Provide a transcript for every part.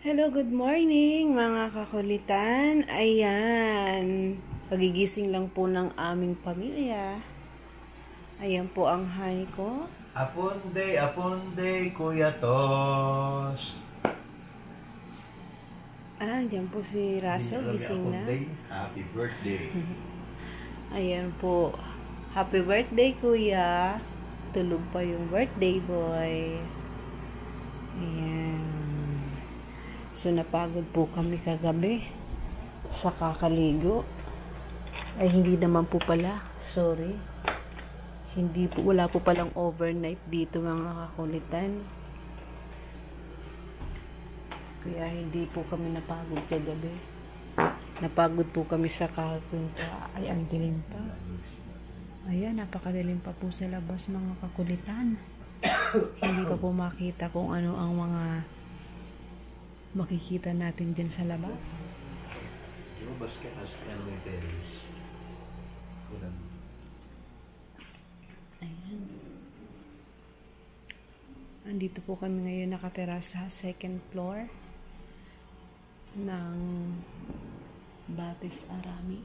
Hello, good morning mga kakulitan. Ayan, pagigising lang po ng aming pamilya. Ayan po ang honey ko. Apunday, Kuya Tos. Diyan po si Russell, gising na. Happy birthday. Ayan po. Happy birthday, Kuya. Tulog pa yung birthday boy. Ayan. So, napagod po kami kagabi sa kakaligo. Ay, hindi naman po pala. Sorry. Wala po palang overnight dito mga kakulitan. Kaya hindi po kami napagod kagabi. Napagod po kami sa kakunta. Ay, ang dilim pa. Ayan, napakadilim pa po sa labas mga kakulitan. Hindi pa po makita kung ano ang mga makikita natin dyan sa labas. Lumabas ka na may terrace. Ayan. Andito po kami ngayon nakatira sa second floor ng Batis Arami.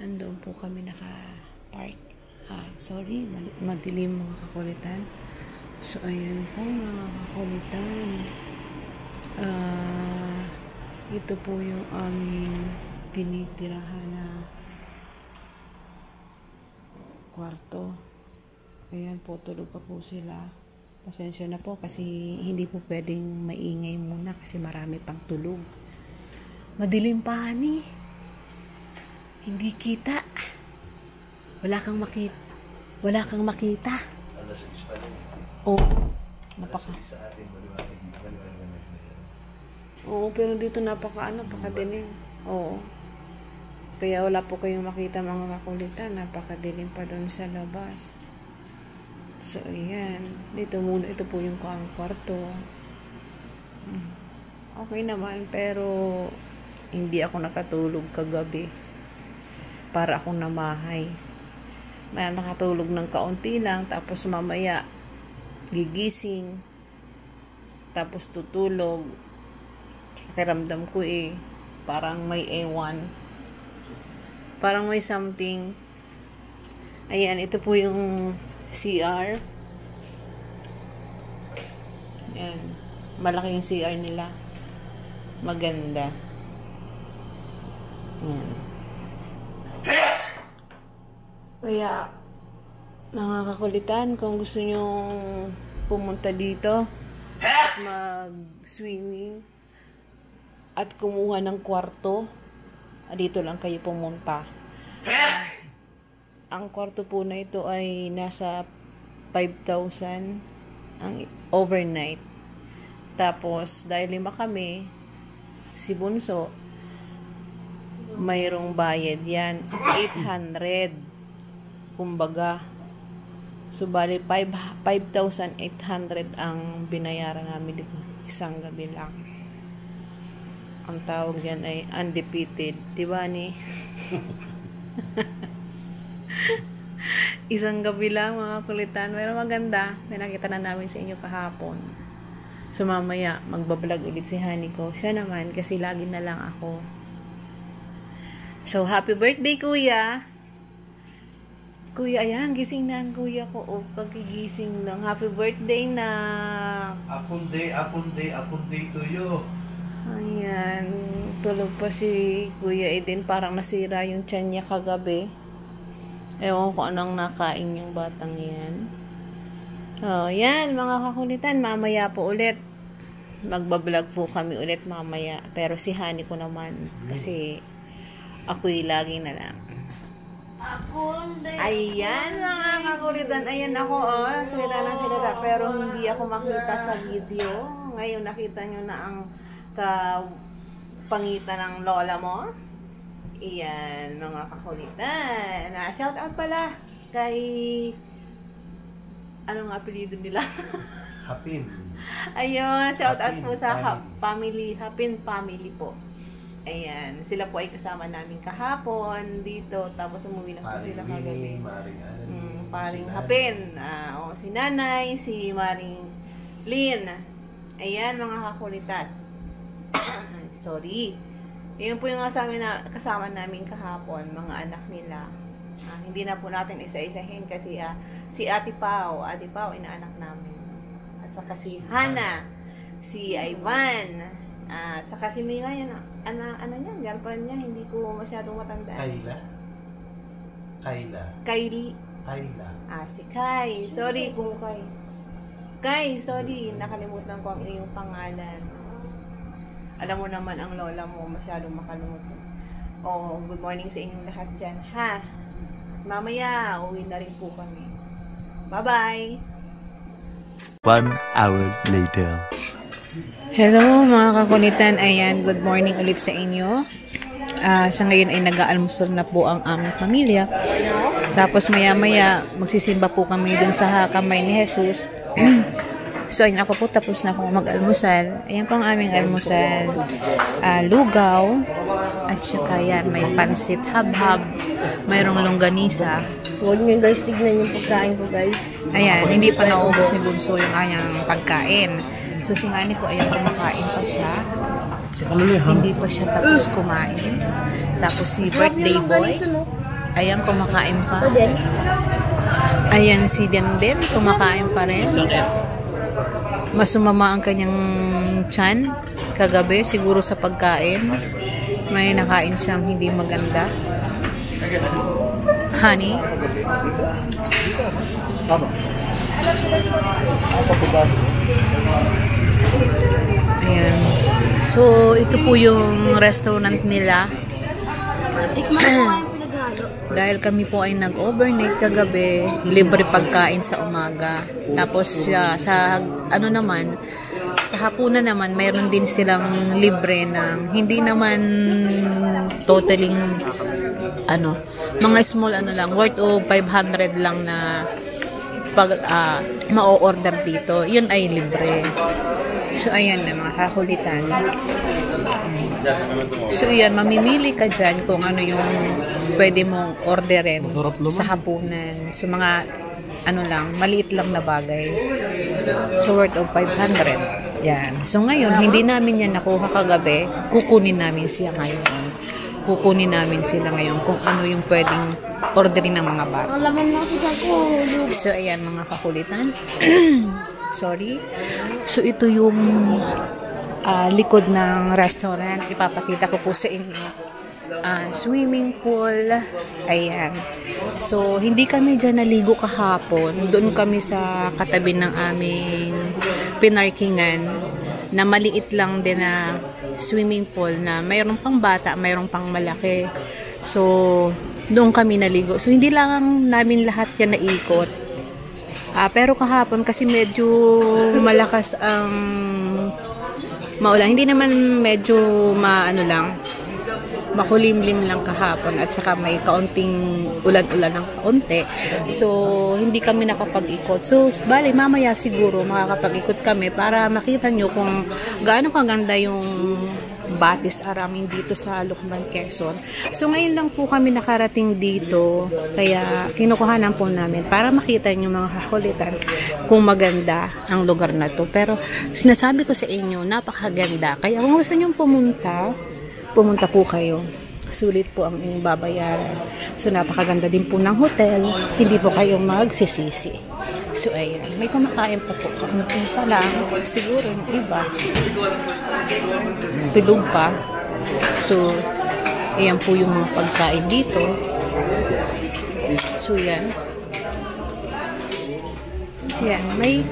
Andoon po kami naka-park. Sorry, madilim mga kakulitan. So, ayan po mga kakulitan. Ito po yung aming tinitirahan na kwarto. Ayan po, tulog pa po sila. Pasensya na po kasi hindi po pwedeng maingay muna kasi marami pang tulog. Madilim pa ni. Hindi kita. Wala kang makita. Alas 6 pa rin. Oo. Sa atin, Oo, pero dito napakadilim. Oo. Kaya wala po kayong makita mga kakulitan. Napakadilim pa doon sa labas. So, ayan. Dito muna, ito po yung kwarto. Okay naman, pero hindi ako nakatulog kagabi. Para akong namahay. Nakatulog ng kaunti lang, tapos mamaya gigising, tapos tutulog. Pakiramdam ko parang may ewan. Parang may something. Ayan, ito po yung CR. Ayan. Malaki yung CR nila. Maganda. Ayan. Kaya, mga kakulitan, kung gusto nyong pumunta dito at mag-swimming at kumuha ng kwarto, dito lang kayo pumunta. Ang kwarto po na ito ay nasa 5,000 ang overnight. Tapos, dahil 5 kami, si Bunso, mayroong bayad yan. 800. Kumbaga, so bali 5,800 ang binayaran namin dito isang gabi lang. Ang tawag yan ay undefeated, diba ni? Isang gabi lang mga kulitan, pero maganda. May nakita na namin sa inyo kahapon. So mamaya magbablog ulit si Honey ko. Siya naman kasi lagi na lang ako. So happy birthday kuya. Kuya, ayan, gising na ang kuya ko. O, kagigising lang. Happy birthday na. Apunday to you. Ayan, tulog pa si Kuya Eden. Parang nasira yung tiyan niya kagabi. Ewan ko anong nakain yung batang yan. Oh, yan, mga kakulitan. Mamaya po ulit. Magbablog po kami ulit mamaya. Pero si Honey ko naman. Kasi ako'y lagi na lang. Ayan mga kakulitan. Ayan ako salita ng salita. Pero hindi ako makita sa video. Ngayon nakita nyo na ang kapangitan ng lola mo. Ayan mga kakulitan. Shout out pala kay anong apelyido nila? Hapin. Ayun, shout out po sa family. Hapin family po. Ayan, sila po ay kasama namin kahapon dito, tapos umuwi lang po sila kagabi. Paring Hapin, si Nanay, si Maring Lynn, Ayan, mga kakulitan. Sorry. Yun po yung kasama namin kahapon, mga anak nila. Hindi na po natin isa-isahin kasi si Ate Pao, inaanak namin. At saka si Hana, si Ivan, at saka si Mila yan, ano niya, girlfriend niya, hindi ko masyadong matandaan. Kayla. Si Kai. Sorry kung Kai. Kai, sorry, nakalimutan ko ang iyong pangalan. Alam mo naman ang lola mo, masyadong makalimutan. Good morning sa inyong lahat dyan, ha? Mamaya, uwi na rin po kami. Bye-bye! 1 hour later. Hello mga kakulitan, ayan, good morning ulit sa inyo. Sa ngayon ay nag-aalmusal na po ang aming pamilya. Tapos maya-maya magsisimba po kami dun sa kamay ni Jesus. So ayun, ako po tapos na akong mag-almusal. Ayan po ang aming almusal. Lugaw. At saka yan, may pansit habhab. Mayroong longganisa. Huwag nyo guys, tignan yung pagkain ko guys. Ayan, hindi pa naubos ni Bunso yung kanyang pagkain. So si Ngani ko, ayan, kumakain pa siya. Hindi pa siya tapos kumain. Tapos si birthday boy, ayan, kumakain pa. Ayan, si Denden, kumakain pa rin. Mas sumama ang kanyang tiyan kagabi, siguro sa pagkain. May nakain siyang hindi maganda. Honey. Ayan. So, ito po yung restaurant nila. Dahil kami po ay nag-overnight kagabi, libre pagkain sa umaga. Tapos sa hapunan naman, mayroon din silang libre ng hindi naman totaling mga small lang, worth of 500 lang na pag ma-order dito. Yun ay libre. So, ayan na mga kakulitan. So, ayan, mamimili ka dyan kung ano yung pwede mong orderin sa hapunan. So, mga maliit lang na bagay. So, worth of 500. Yan. So, ngayon, hindi namin yan nakuha kagabi. Kukunin namin sila ngayon. Kung ano yung pwedeng orderin ng mga bata. So, ayan mga kakulitan. Sorry. So, ito yung likod ng restaurant. Ipapakita ko po sa inyo. Swimming pool. Ayan. So, hindi kami dyan naligo kahapon. Doon kami sa katabi ng aming pinarkingan na maliit lang din na swimming pool na mayroong pang bata, mayroong pang malaki. So, doon kami naligo. So, hindi lang namin lahat yan naikot. Pero kahapon kasi medyo malakas ang maulan. Hindi naman medyo makulimlim lang kahapon at saka may kaunting ulan-ulan ng kaunti. So, hindi kami nakapag-ikot. So, bali, mamaya siguro makakapag-ikot kami para makita nyo kung gaano kaganda yung Batis Araming dito sa Lucban, Quezon. So, ngayon lang po kami nakarating dito. Kaya, kinukuhanan po namin para makita nyo mga kakulitan kung maganda ang lugar na to. Pero, sinasabi ko sa inyo, napakaganda. Kaya, kung gusto nyo pumunta po kayo. Sulit po ang inyong babayaran. So, napakaganda din po ng hotel. Hindi po kayo magsisisi. So, ayan. May kumakain pa po. Kaunting pa lang. Siguro yung iba. Tulog pa. So, ayan po yung mga pagkain dito. So, yan. Yan. May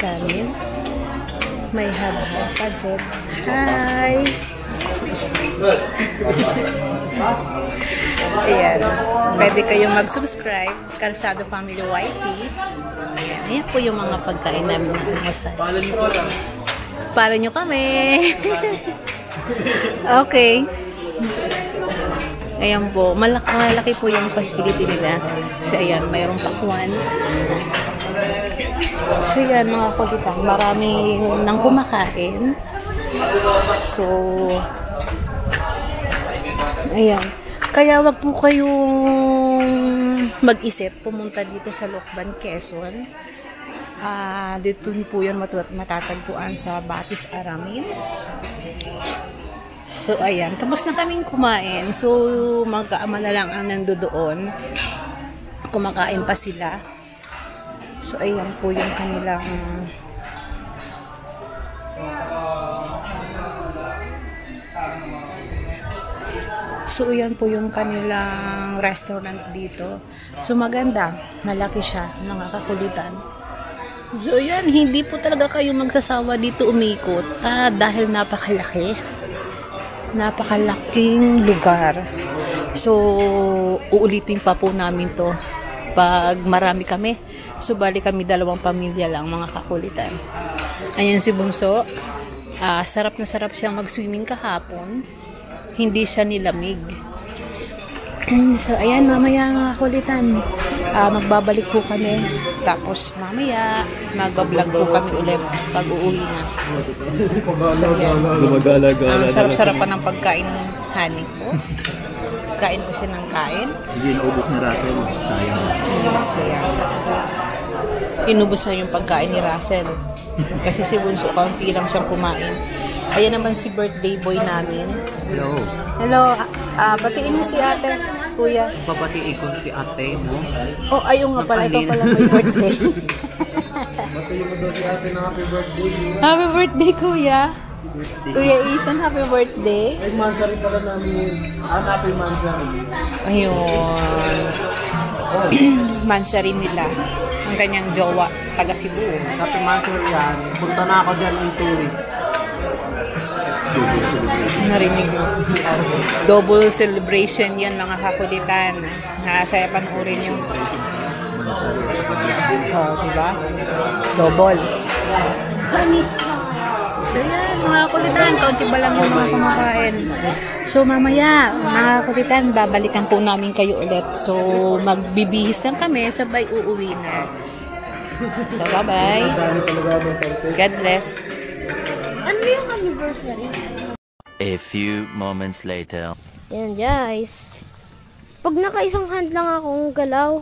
kanin. May haba. Pansit. Hi! Ayan. Pwede kayong mag-subscribe. Kalsado Family YT. Ayan. Ayan po yung mga pagkain namin na umusal. Follow nyo kami. Okay. Ayan po. Malaki po yung facility nila. So, ayan. Mayroong pakwan. So, yan mga kakulitan. Marami nang kumakain. So, ayan. Kaya wag po kayong mag-isip pumunta dito sa Lucban, Quezon. Dito po yun matatagpuan sa Batis Aramin. So, ayan. Tapos na kaming kumain. So, mag-aama na lang ang nandoon. Kumakain pa sila. So, ayan po yung kanilang So, yan po yung kanilang restaurant dito. So, maganda. Malaki siya. Mga kakulitan. So, yan. Hindi po talaga kayo magsasawa dito umikot. Dahil napakalaki. Napakalaking lugar. So, uulitin pa po namin to pag marami kami. So, bali kami 2 pamilya lang, mga kakulitan. Ayan si Bunso. Sarap na sarap siyang mag-swimming kahapon. Hindi siya nilamig. So, ayan, mamaya mga kulitan. Magbabalik po kami. Tapos, mamaya, magbablog po kami ulit pag uuwi na. So, ayan. Ang sarap-sarap pa ng pagkain ng honey ko. Kain ko siya ng kain. Hindi naubos ni Russell. Sayang. So, ayan. Inubos na yung pagkain ni Russell. Kasi si Bunso, kaunti lang siyang kumain. Ayan naman si birthday boy namin. Hello. Hello, batiin mo si ate, kuya. Papatiin ko si ate mo. Oh, ayun nga pala, ikaw pala may birthday. Batiin mo daw si ate na happy birthday. Happy birthday, kuya. Kuya Isan, happy birthday. Ay, mansari pala namin. Happy mansari. Ayun. Mansari nila. Ang kanyang jowa, taga Cebu. Happy mansari yan. Punta na ako dyan in 2 weeks. Narinig mo. Double celebration yan, mga kakulitan. Saya panoorin yung diba? Double. So yan, mga kakulitan, kaunti ba lang yung mga kumakain. So mamaya, mga kakulitan, babalikan po namin kayo ulit. So magbibihis lang kami, sabay uuwi na. So bye-bye. God bless. Ano yung anniversary? A few moments later. Yan guys. Pag nakaisang hand lang akong galaw,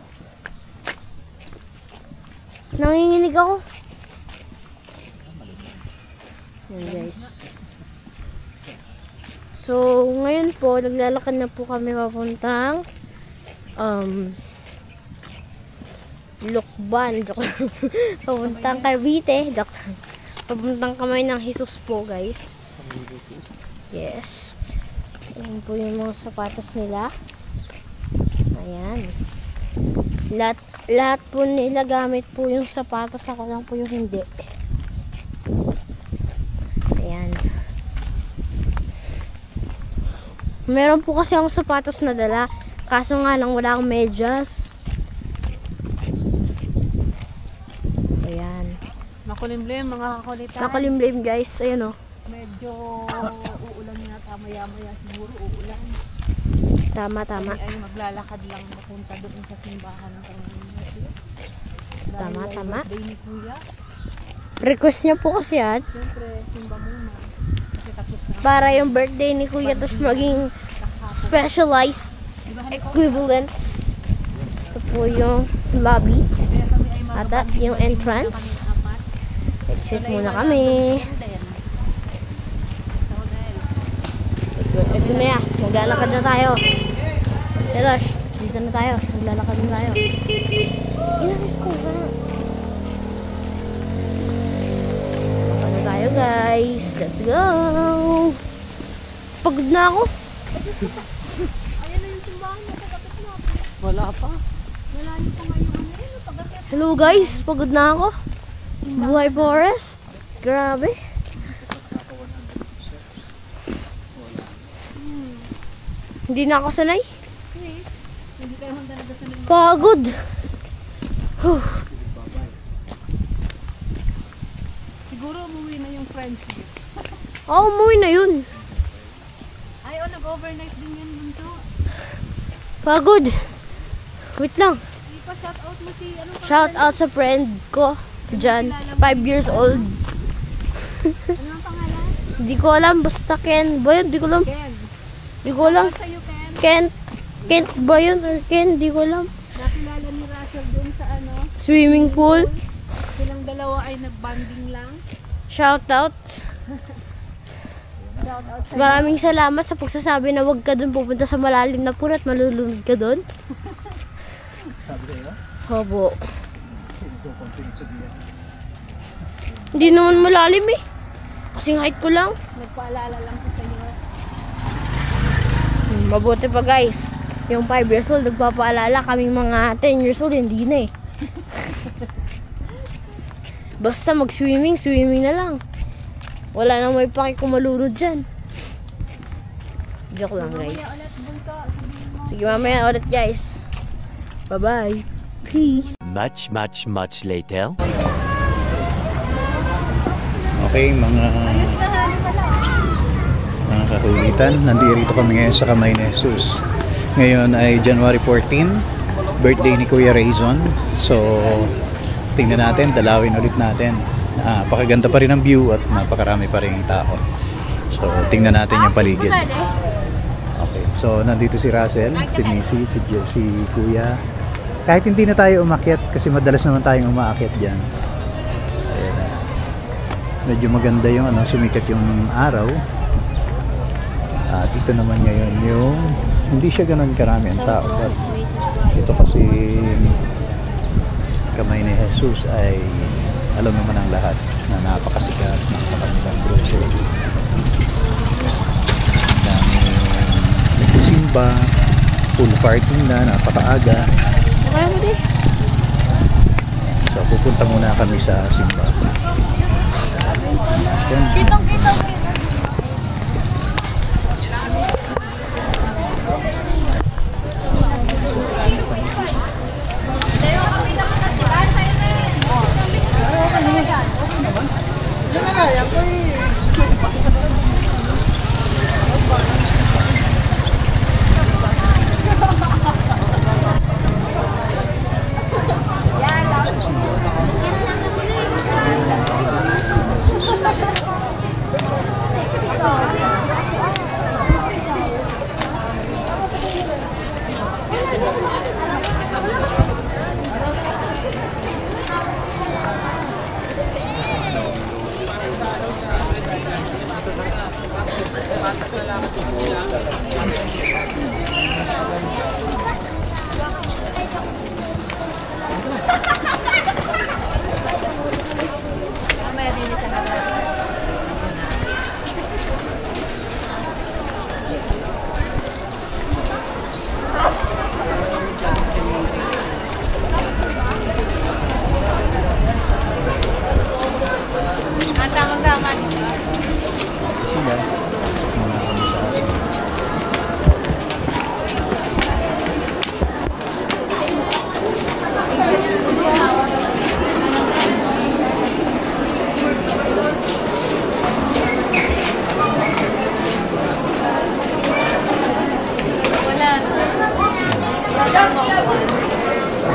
nanginginig ako. Yan guys. So, ngayon po, naglalakad na po kami papuntang Lukban. Papuntang Cavite. Papuntang Kamay ng Jesus po, guys. Yes. Ayan po yung mga sapatos nila. Ayan. Lahat po nila gamit po yung sapatos. Ako lang po yung hindi. Ayan. Meron po kasi akong sapatos na dala. Kaso nga lang wala akong medyas. Ayan. Makulimlim, mga kakulitan. Nakalimlim guys. Ayan o. Medyo uulan yata, maya-maya siguro uulan. Tama. Ay maglalakad lang mapunta doon sa simbahan ng Panginoon. Tama. Birthday ni Kuya. Request niya po kasi yan. Siyempre, simba muna. Kasi tapos na. Para yung birthday ni Kuya tapos maging specialized equivalents. Ito po yung lobby. At yung entrance. Exit muna kami. Ito na yan. Maglalakad na tayo. Elosh, dito na tayo. Maglalakad na tayo. Inaris ko na. Maglalakad na tayo guys. Let's go. Pagod na ako. Ayan na yung simbahan na pagkakit natin. Wala pa. Nalalim pa nga yung ano yun. Hello guys, pagod na ako. Buhay forest. Grabe. Hindi na ako sanay. Hindi ka naman talaga sanay. Pagod. Siguro umuwi na yung friends niyo. Umuwi na yun. Ay, nag-overnight din yan dito. Pagod. Wait lang. Hindi pa shout out mo si ano pa? Shout out sa friend ko. Diyan. 5 years old. Ano ang pangalan? Hindi ko alam. Basta Ken. Ba yun? Hindi ko alam. Ken. Hindi ko alam. Sa'yo, Ken. Kent ba yun? Or Ken? Hindi ko alam. Nakilala ni Russell doon sa ano? Swimming pool. Silang dalawa ay nag-bonding lang. Shout out. Maraming salamat sa pagsasabi na huwag ka dun pupunta sa malalim na puno at malulunod ka dun. Hobo. Hindi naman malalim eh. Kasing height ko lang. Nagpaalala lang ko sa inyo. Mabuti pa guys. Yung 5 years old nagpapaalala, kaming mga 10 years old hindi na eh. Basta mag-swimming, swimming na lang. Wala nang may paki kung malunod dyan. Joke lang guys. Sige mamaya ulit guys. Bye bye. Peace. Much later. Okay, mga kakulitan, nandito kami ngayon sa Kamay ni Jesus. Ngayon ay January 14, birthday ni Kuya Rayzon. So, tingnan natin, dalawin ulit natin. Napakaganda pa rin ang view at napakarami pa rin yung tao. So, tingnan natin yung paligid. Okay, so nandito si Russell, si Missy, si Kuya. Kahit hindi na tayo umakyat kasi madalas naman tayong umaakyat dyan. Medyo maganda yung sumikat yung araw. At ito naman ngayon yung hindi siya ganun karami ang tao. But ito kasi Kamay ni Jesus ay alam naman ang lahat na napakasikat ng kanilang grocery. Dami nagsisimba, full parking na, napakaaga. So pupunta muna kami sa simba. Kitong-kitong.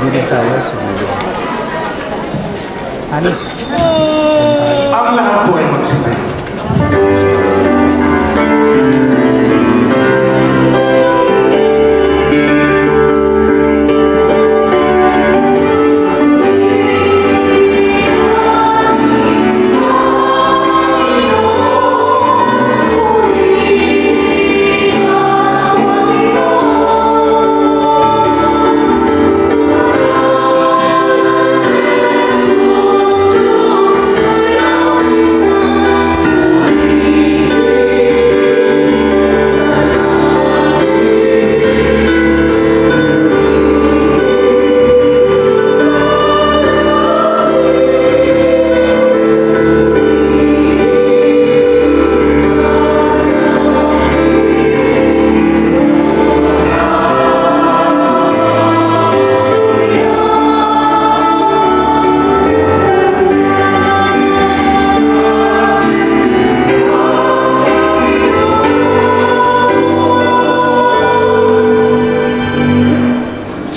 Dito tayo sa ano? Ang lahat po ay magsabay.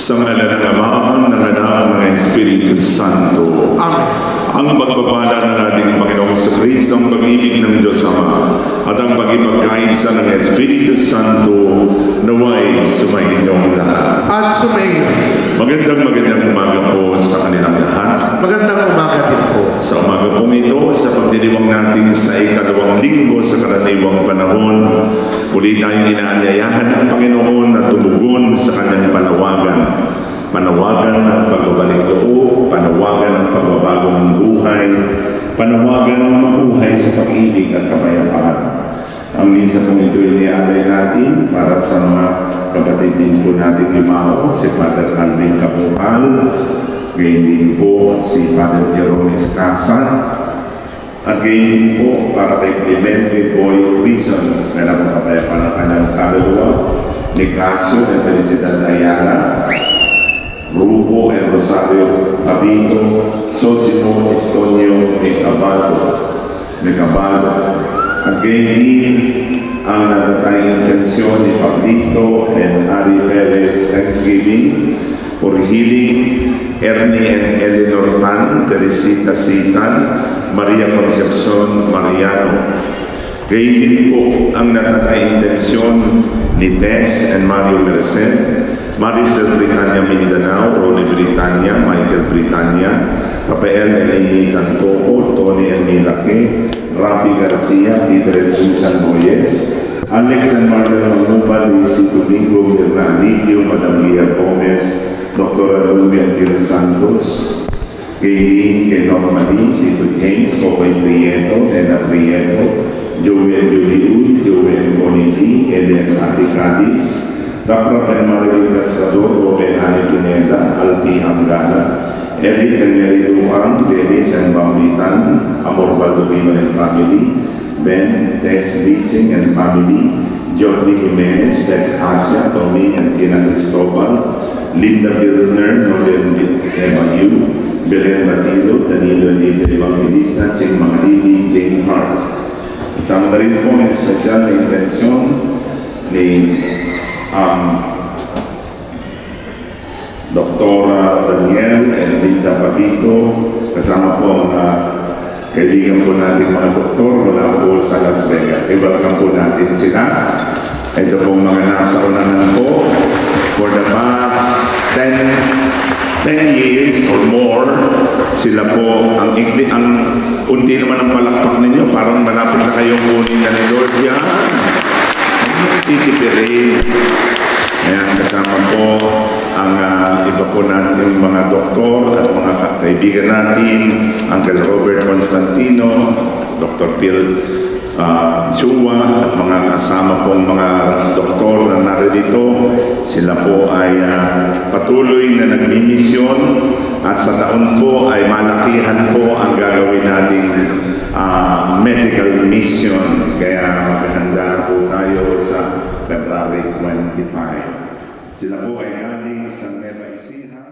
Sa ngalan ng Ama, ng Anak, ng Espiritu Santo. Amen. Ang pagpapala ng ating Panginoong Kristo, ang pag-ibig ng Diyos Ama, at ang pag-ibig-kaisa ng Espiritu Santo, naway sumainyong lahat. At sumayin. Magandang umaga po sa kanilang lahat. Magandang umaga din. ganitong panahon, muli tayong inaanyayahan ng Panginoon na tumugon sa kanyang panawagan. Panawagan ng pagbabalik loob, panawagan ng pagbabago ng buhay, panawagan ng mabuhay sa pag-ibig at kapayapaan. Ang misa pong ito inialay natin para sa mga kapatid din po natin Imao, si Father Alvin Capukal, gayon din po si Father Jerome Escasa, at gayon din po para kay Clemente Boy Reasons, na napakapayapaan ng kanyang kaluluwa, ni Casio at Felicidad Ayala, Grupo and Rosario Abito, Sosimo Estonio Nicabalo, at gayon din ang natatayang intensyon ni Pablito and Ari Perez Thanksgiving for healing Ernie and Eleanor Pan, Teresita Sitan, Maria Concepcion Mariano. Gayon din po ang natatayang intensyon ni Tess and Mario Merced, Maricel Britannia Mindanao, Ronnie Britannia, Michael Britannia, Rafael Eleni Tantoco, Tony Elmilake, Rafi Garcia, Peter Susan Moyes, Alex and Marlon Mamuba, Luisi Domingo, Mirna Lidio, Madam Lia Gomez, Dr. Alumia Gil Santos, Kaylin, Kenok Mali, Tito James, Kokoy Prieto, Nena Prieto, Joel Juliu, Joel Boniti, Eden Aticadis, Dr. and Mario Casador, Robin Ani Pineda, Alpi Angana, Eric and Mary Duang, Dennis and Bambitan, Amor Baldovino and family, Ben, Tess Dixing and family, Jordi Jimenez, Ted Asia, Tommy and Tina Cristobal, Linda Birner, Nolan Emayu, Belen Batilo, Danilo and Ida Evangelista, Ching Mangalili, Jane Hart. Isama na rin po ang espesyal na intensyon ni Dr. Daniel and Linda Papito, kasama po ang kaibigan po natin mga doktor mula po sa Las Vegas. I-welcome po natin sila. Ito pong mga nasa unahan po for the past 10 years or more. Sila po, ang unti naman ang palakpak ninyo, parang malapit na kayong kunin na ni Lord yan. Titipirin. Ayan, kasama po ang iba po natin mga doktor at mga kaibigan natin, Uncle Robert Constantino, Dr. Phil Chua, at mga kasama pong mga doktor na naririto. Sila po ay patuloy na nagmimisyon at sa taon po ay malakihan po ang gagawin nating medical mission. Kaya maghanda po tayo sa February 25. Sila po ay galing sa Nueva Ecija.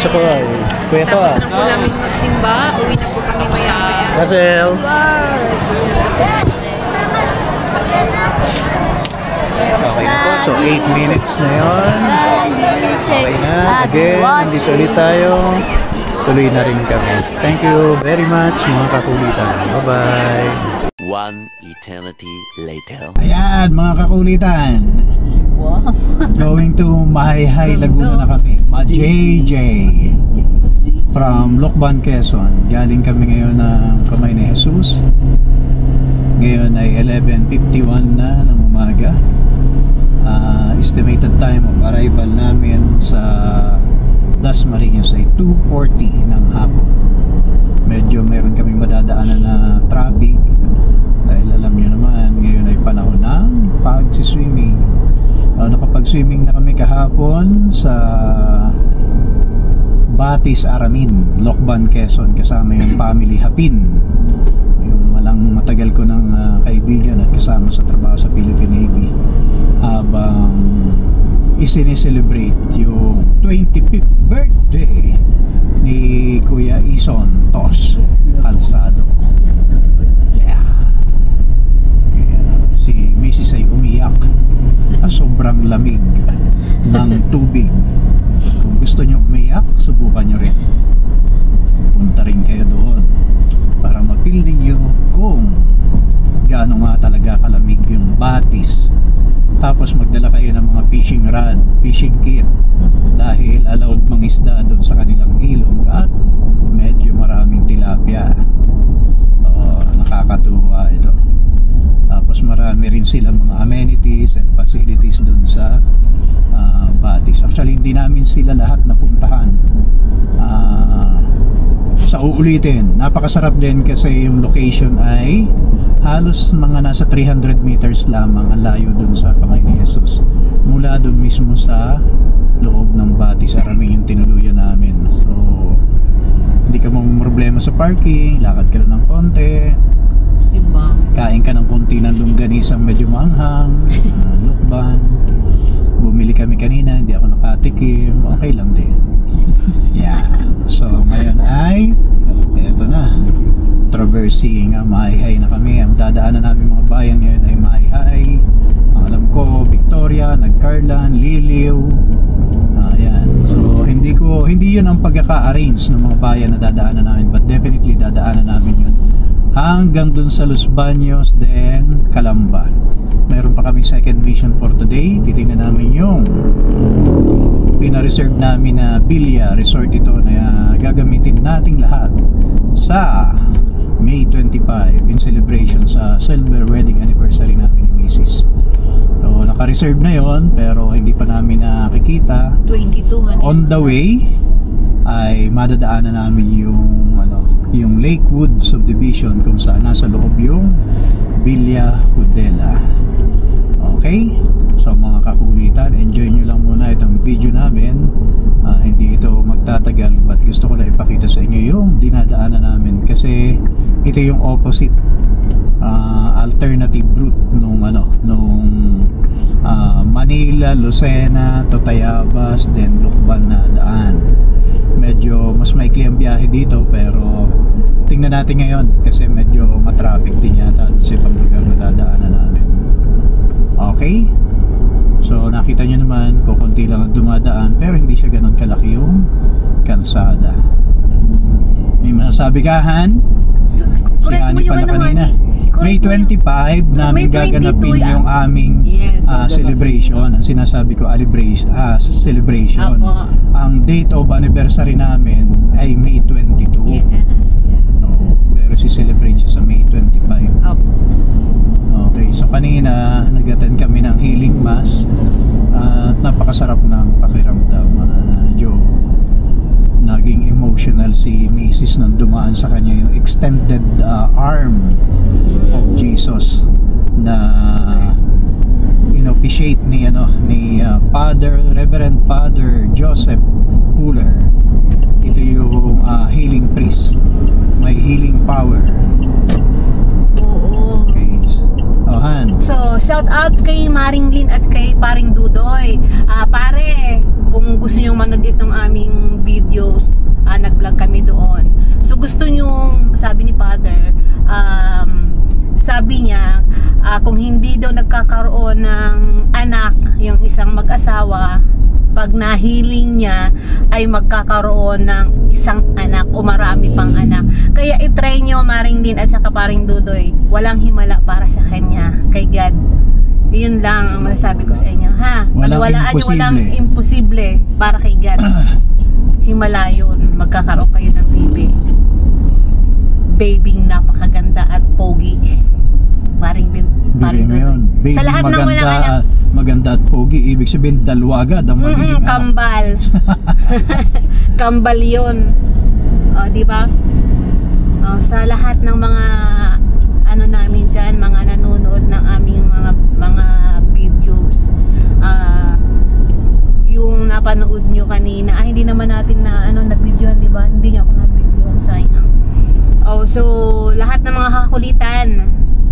Diretso ko ay. Kuya ko Tapos na po namin magsimba. Uwi na po kami maya-maya. Russell. Okay na po. So 8 minutes na yun. Okay na. Again, nandito ulit tayo. Tuloy na rin kami. Thank you very much mga kakulitan. Bye-bye. One eternity later. Ayan mga kakulitan. Wow. Going to Mahayhay, Laguna na kami. JJ from Lokban, Quezon. Galing kami ngayon ng Kamay ni Jesus. Ngayon ay 11:51 na ng umaga. Estimated time of arrival namin sa Dasmariñas ay 2:40 ng hapon. Medyo meron kaming madadaanan na traffic dahil alam nyo naman ngayon ay panahon ng pag-swimming. Nakapag-swimming na kami kahapon sa Batis Aramin, Lokban, Quezon, kasama yung family Hapin, yung malang matagal ko ng kaibigan at kasama sa trabaho sa Philippine Navy, habang isineselebrate yung 25th birthday ni Kuya Ison Tos Calzado. Si Mrs. ay umiyak sobrang lamig ng tubig. Kung gusto nyo umiyak, subukan nyo rin. Punta rin kayo doon para mapil ninyo kung gaano nga talaga kalamig yung Batis. Tapos magdala kayo ng mga fishing rod, fishing kit, dahil allowed mangisda doon sa kanilang ilog at medyo maraming tilapia. Nakakatuwa ito. Tapos marami rin sila mga amenities and facilities dun sa Batis. Actually hindi namin sila lahat napuntahan. Sa uulitin, napakasarap din kasi yung location ay halos mga nasa 300 meters lamang ang layo dun sa Kamay ni Jesus. Mula dun mismo sa loob ng Batis Aramin yung tinuluyan namin. So hindi ka problema sa parking, lakad ka lang ng konti, Simba. kain ka ng konti ng longganisang medyo maanghang, lokban. Bumili kami kanina, hindi ako nakatikim, okay lang din. Yan. So ngayon ay eto na, traversing Mahayhay na kami. Ang dadaanan namin mga bayan ngayon ay Mahayhay, alam ko Victoria, Nagcarlan, Liliw. Ayan. So hindi yun ang pagkaka-arrange ng mga bayan na dadaanan namin, but definitely dadaanan namin yun hanggang dun sa Los Baños, then Calamba. Meron pa kami second mission for today. Titingnan namin yung pina-reserve namin na Villa Resort, ito na gagamitin nating lahat sa May 25 in celebration sa silver wedding anniversary namin ni Mrs. So naka-reserve na yon, pero hindi pa namin nakikita. 22 On the way ay madadaanan namin yung Lakewood Subdivision, kung saan nasa loob yung Villa Hudela. Okay? So mga kakulitan, enjoy nyo lang muna itong video namin. Hindi ito magtatagal, but gusto ko lang ipakita sa inyo yung dinadaanan namin, kasi ito yung opposite alternative route nung Manila, Lucena to Tayabas, then Lokban na daan. Medyo mas maikli ang biyahe dito, pero tingnan natin ngayon kasi medyo matraffic din yata sa ibang lugar na dadaanan namin. Okay? So nakita nyo naman, kukunti lang ang dumadaan, pero hindi siya ganun kalaki yung kalsada. May masasabi ka, Han? So, Si Hani pala kanina. May 25 namin gaganapin yung aming celebration. Ang sinasabi ko, celebration. Apo. Ang date of anniversary namin ay May 22. Yes. Pero si-celebrate siya sa May 25. Apo. Okay, so kanina nag-attend kami ng healing mass at napakasarap ng pakiramdam. Joe, naging emotional si Mrs. nang dumaan sa kanya yung extended arm of Jesus na inofficiate ni Reverend Father Joseph Puller. Ito yung healing priest, may healing power. Oo. Okay. Han. So, shout out kay Maring Lynn at kay Paring Dudoy. Pare, kung gusto nyo manood itong aming videos, nag-vlog kami doon. So gusto nyo, sabi ni Father, sabi niya, kung hindi daw nagkakaroon ng anak yung isang mag-asawa, pag nahiling niya ay magkakaroon ng isang anak o marami pang anak. Kaya itry nyo, Maring Lynn at saka Paring Dudoy, walang himala para sa kanya, kay God. Yun lang ang masasabi ko sa inyo, ha? Walang imposible para kay God. Himala yun, magkakaroon kayo ng babing napakaganda at pogi. Maring Lynn, Paring Dudoy. Sa lahat ng walang anak, maganda at pogi, ibig sabihin dalawa agad ang magiging kambal. Kambal yun. O, di ba? Sa lahat ng mga ano namin dyan, mga nanonood ng aming mga videos, yung napanood nyo kanina, hindi naman natin na na-videohan, di ba? Hindi nyo ako na-videohan, sayang. So lahat ng mga kakulitan,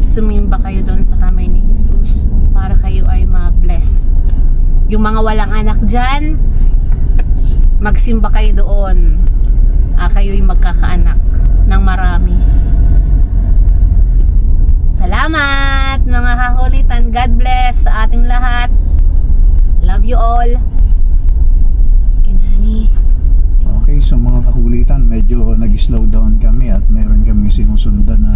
sumimba kayo doon sa kamay ni Jesus para kayo ay ma-bless. Yung mga walang anak dyan, magsimba kayo doon. Kayo'y magkakaanak ng marami. Salamat mga kakulitan. God bless sa ating lahat. Love you all. Kinani. Okay, so mga kakulitan, medyo nag-slow down kami at meron kami sinusundan na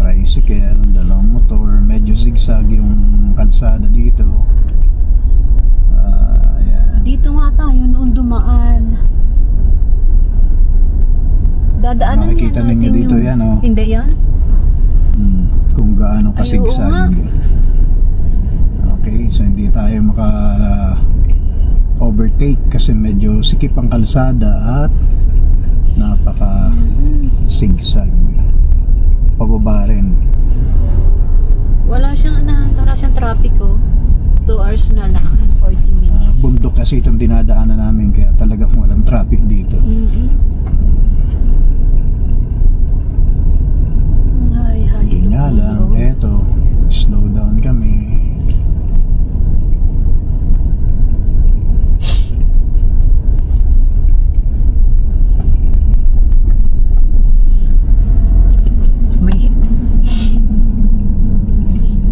tricycle, dalawang motor, medyo zigzag yung kalsada dito. Ayan. Dito nga tayo noon dumaan. Dadaanan makikita ninyo dito yan, oh. Hindi yan? Kung gaano kasigsag. Okay, so hindi tayo maka overtake kasi medyo sikip ang kalsada at napaka sigsag. Pababa rin. Wala siyang traffic, oh. 2 hours na lang, 40 minutes. Bundok kasi itong dinadaanan namin kaya talagang walang traffic dito. Yun nga lang, eto, slow down kami.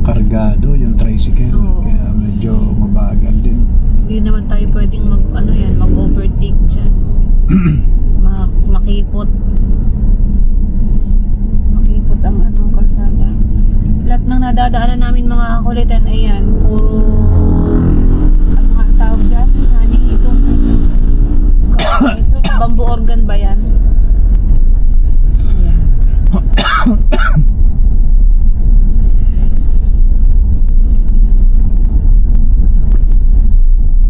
Kargado yung tricycle, kaya medyo mabagal din. Hindi naman tayo pwedeng mag-overtake dyan. Makipot ang kalsada. Lahat ng nadadaanan namin mga kakulitan, ayan, puro ano nga ang tawag dyan? Ito bamboo organ ba yan? Ayan.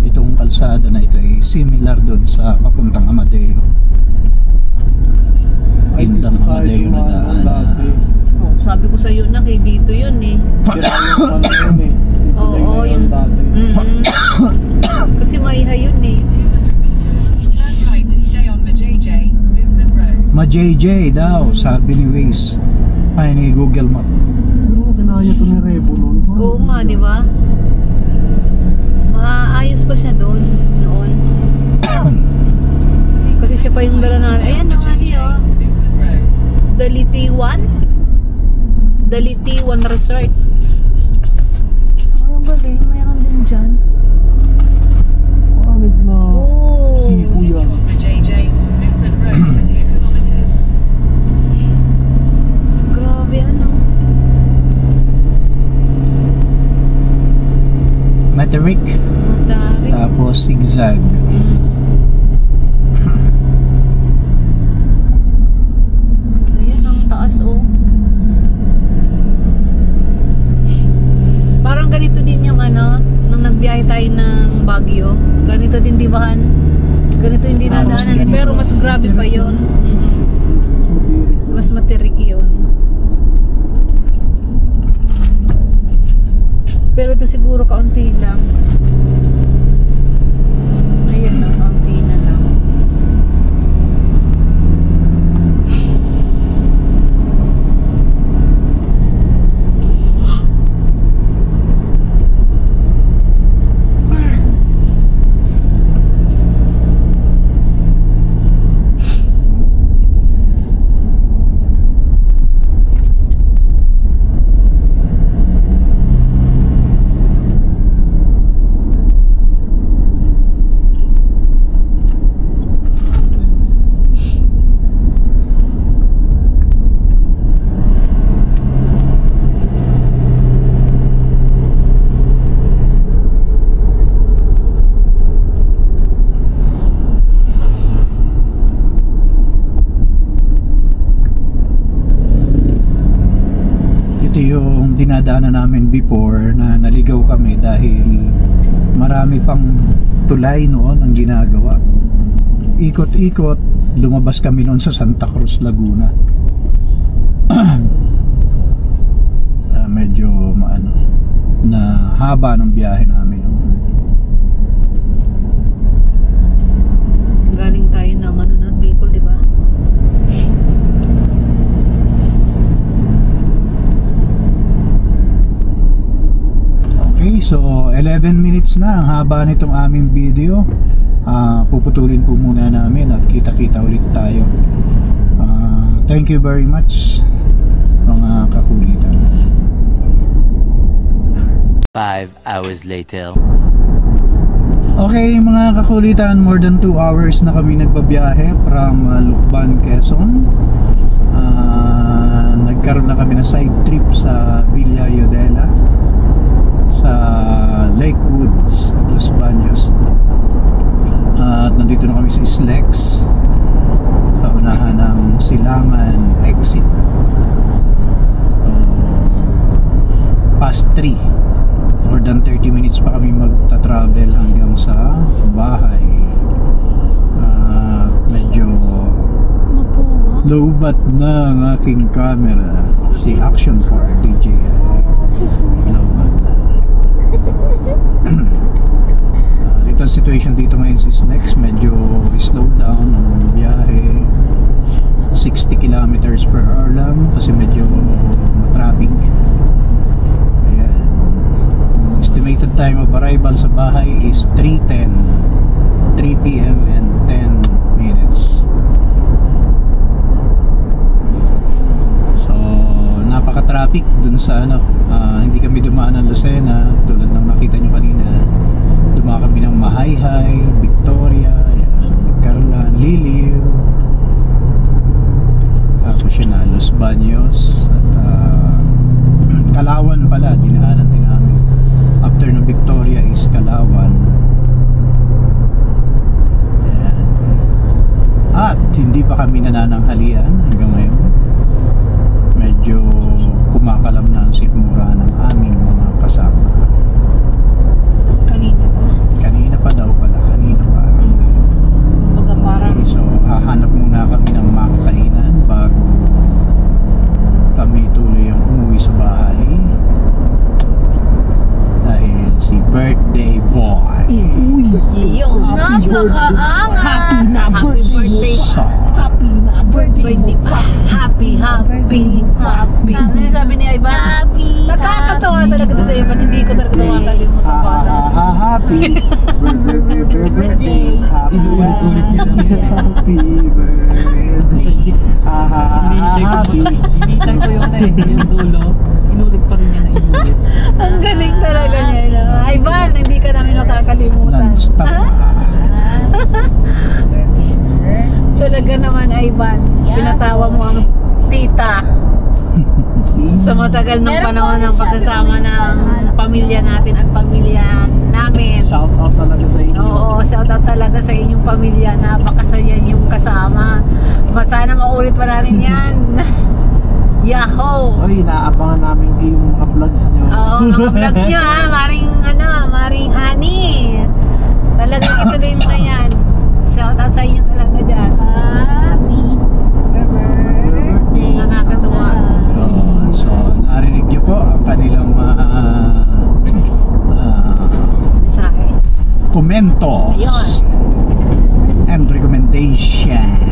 Itong kalsada na ito ay similar doon sa papuntang Amadeo. Pintang Amadeo na daan. Sabi ko sa iyo na kay dito yun eh. Oo, yun. Kasi maihay yun eh. Ma-JJ daw, sabi ni Waze. Ay, ni Google Map. Pero kinaya ito ni Rebo noon. Oo nga, di ba? Maayos pa siya doon noon. Kasi siya pa yung dala natin. Ayan na nga niya. Daliti One Resorts. Ang galing, mayroon din dyan. Panig na. Oh. Si Kuya. Grabe Matarik. Tapos zigzag. Ayan ang taas, oh. Parang ganito din yung nung nagbiyahe tayo ng Baguio. Ganito din, di ba? Ganito yung dinadaanan. Pero mas grabe pa yun. Mas matirik yun. Pero ito siguro kaunti lang. Ayan na, kaunti na lang. dinadaanan namin before na naligaw kami dahil marami pang tulay noon ang ginagawa. Ikot-ikot, lumabas kami noon sa Santa Cruz, Laguna. Medyo na haba ng biyahe namin noon. Galing tayo ng ng Bicol, di ba? Okay, so 11 minutes na ang haba nitong aming video. Puputulin po muna namin at kita-kita ulit tayo. Thank you very much mga kakulitan. 5 hours later. Okay mga kakulitan, more than 2 hours na kami nagbabiyahe from Lucban, Quezon. Nagkaroon na kami ng side trip sa Villa Ayodela sa Lake Woods, Los Baños. At nandito na kami sa Islex, sa unahan ng Silangan exit. Past 3, more than 30 minutes pa kami magta-travel hanggang sa bahay. Medyo low-bat na ang aking camera, si Action 4 DJI. Low-bat na. Dito ang situation dito ngayon sa Islex, medyo slow down ang biyahe. 60 kilometers per hour lang kasi medyo traffic. Ayan. Estimated time of arrival sa bahay is 3 p.m. and 10 minutes. So napaka-traffic dun sa hindi kami dumaan ng Lucena tulad ng nakita nyo kanina. Dumaan kami ng Mahayhay, Victoria, Carlan, Liliw, tapos yun na Los Baños at Kalawan pala, dinaanan din namin. After ng Victoria is Kalawan. Ayan. At hindi pa kami nanananghalian hanggang ngayon. Medyo kumakalam na ang sikmura ng aming mga kasama. Kanina pa daw pala, kanina pa. Kumbaga parang Okay, so hahanap muna kami ng makakainan bago kami tuloy ang umuwi sa bahay. Dahil si birthday boy yung happy birthday. Happy ano sabi ni Ivan? Nakakatawa talaga to sa Ivan. Hindi ko talaga makakalimutan pa. happy birthday. Inulit-ulit niya lang. Happy birthday. Happy. Initan ko yung dulo. Inulit pa rin niya na inulit. Ang galing talaga niya. Ivan, hindi ka namin makakalimutan. Non-stop. Talaga naman, Ivan. Pinatawa mo ang tita. Sa matagal ng panahon ng pagkasama ng pamilya natin at pamilya namin. Shout out talaga sa inyo. Oo, shout out talaga sa inyong pamilya. Napakasaya yung kasama. Sana maulit pa natin yan. Yahoo! Oy, naabangan namin kayong mga vlogs nyo. Oo, mga vlogs nyo ha. Maring Ani. Talagang ituloy mo na yan. Shout out sa inyo talaga dyan. Happy birthday. Nakakatuwa. So narinig niyo po ang kanilang Mensahe. commentos Ayun. and recommendation.